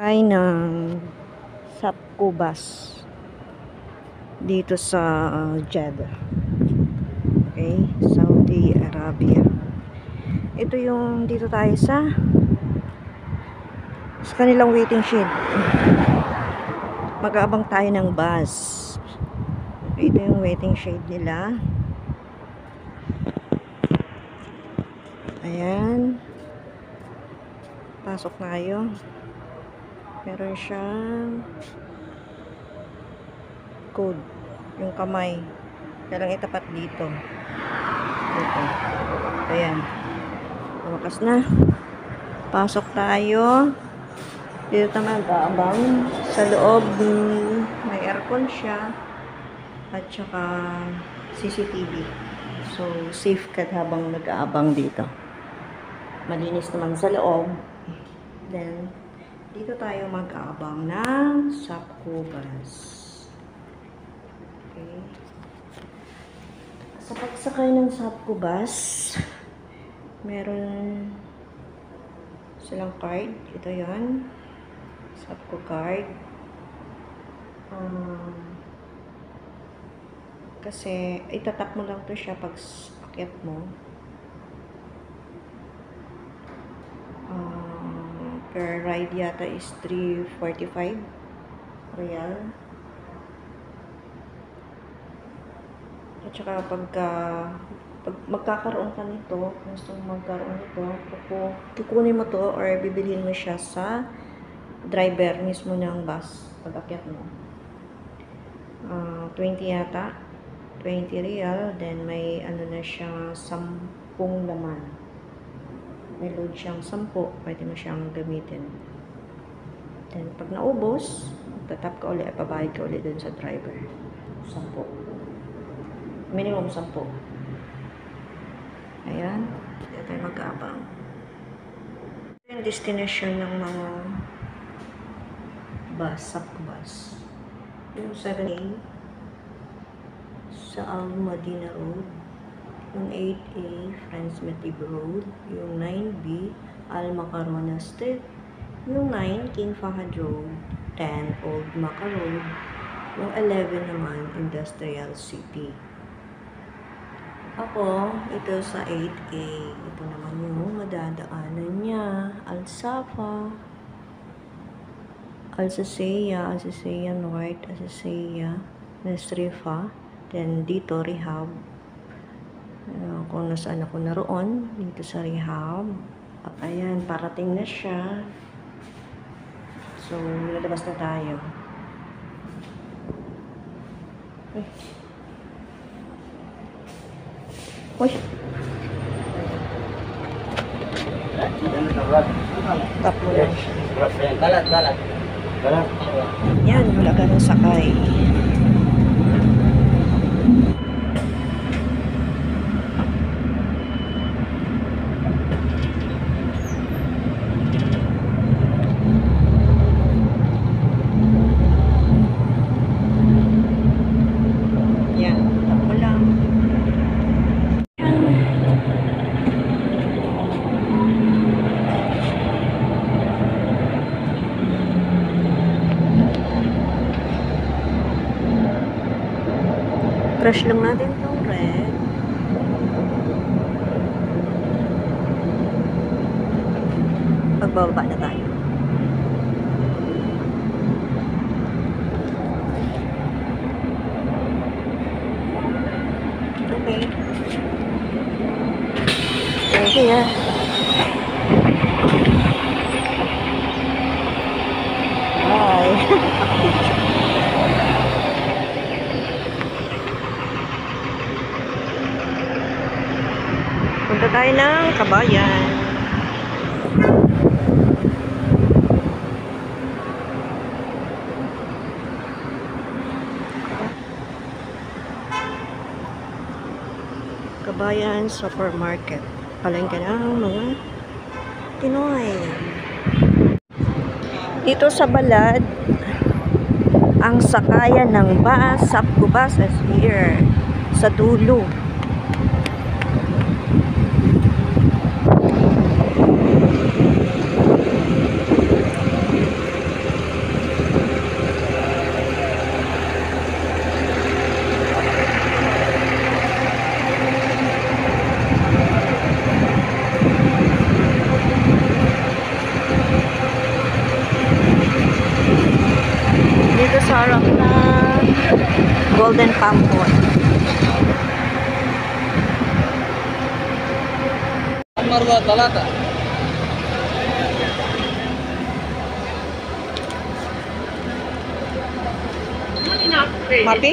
Ay ng Sapco bus dito sa Jeddah. Okay, Saudi Arabia. Ito yung dito tayo sa kanilang waiting shed. Mag-aabang tayo ng bus. Okay, ito yung waiting shed nila. Ayan. Pasok na kayo. Meron siyang code. Yung kamay. Kailang itapat dito. Dito. Ayan. Lumakas na. Pasok tayo. Dito naman gaabang. Sa loob may aircon siya. At saka CCTV. So, safe ka habang nag-aabang dito. Malinis naman sa loob. Then, dito tayo mag-aabang ng Sapco bus. Okay. Sa pagsakay ng Sapco bus, meron silang card. Ito yan. Sapco card. Kasi, itatap mo lang to siya pag akyat mo. Per ride yata is 345 real. At saka pag magkakaroon ka nito, gusto mo magkaroon nito, kukunin mo to or bibilhin mo siya sa driver mismo ng bus pag akyat mo. 20 yata, 20 real, then may ano na siya, 10 laman. May load siyang 10, pwede mo siyang gamitin. Then, pag naubos, tatap ka ulit, pabayad ka ulit dun sa driver. 10. Minimum 10. Ayan. Dito tayo mag-aabang. Yung destination ng mga bus, Sapco bus. Yung 7A sa Al-Madina Road. Yung 8A, Franz Metib Road. Yung 9B, Al-Makarona Street. Yung 9, King Fahad Road. 10, Old Makkah Road. Yung 11 naman, Industrial City. Ako, ito sa 8A. Ito naman yung madadaanan niya. Al-Safa, Al-Sasaya, Al-Sasaya North, Al-Sasaya, Nasrifa. Then, dito, Rehab. Kung nasaan ako naroon, dito sa Rehab. At ayan, parating na siya. So, lalabas na tayo. Uy! Tap mo lang siya. Galat. Yan, wala ka ng sakay. Crush lang natin itong red. Pagbababa na tayo. Okay. Thank you. Bye. Punta tayo ng Kabayan. Kabayan Supermarket. Palengke ng mga Pinoy. Dito sa Balad, ang sakayan ng bus, Sapco bus is here. Sa dulo. golden pampot. Marga talata. Mapi?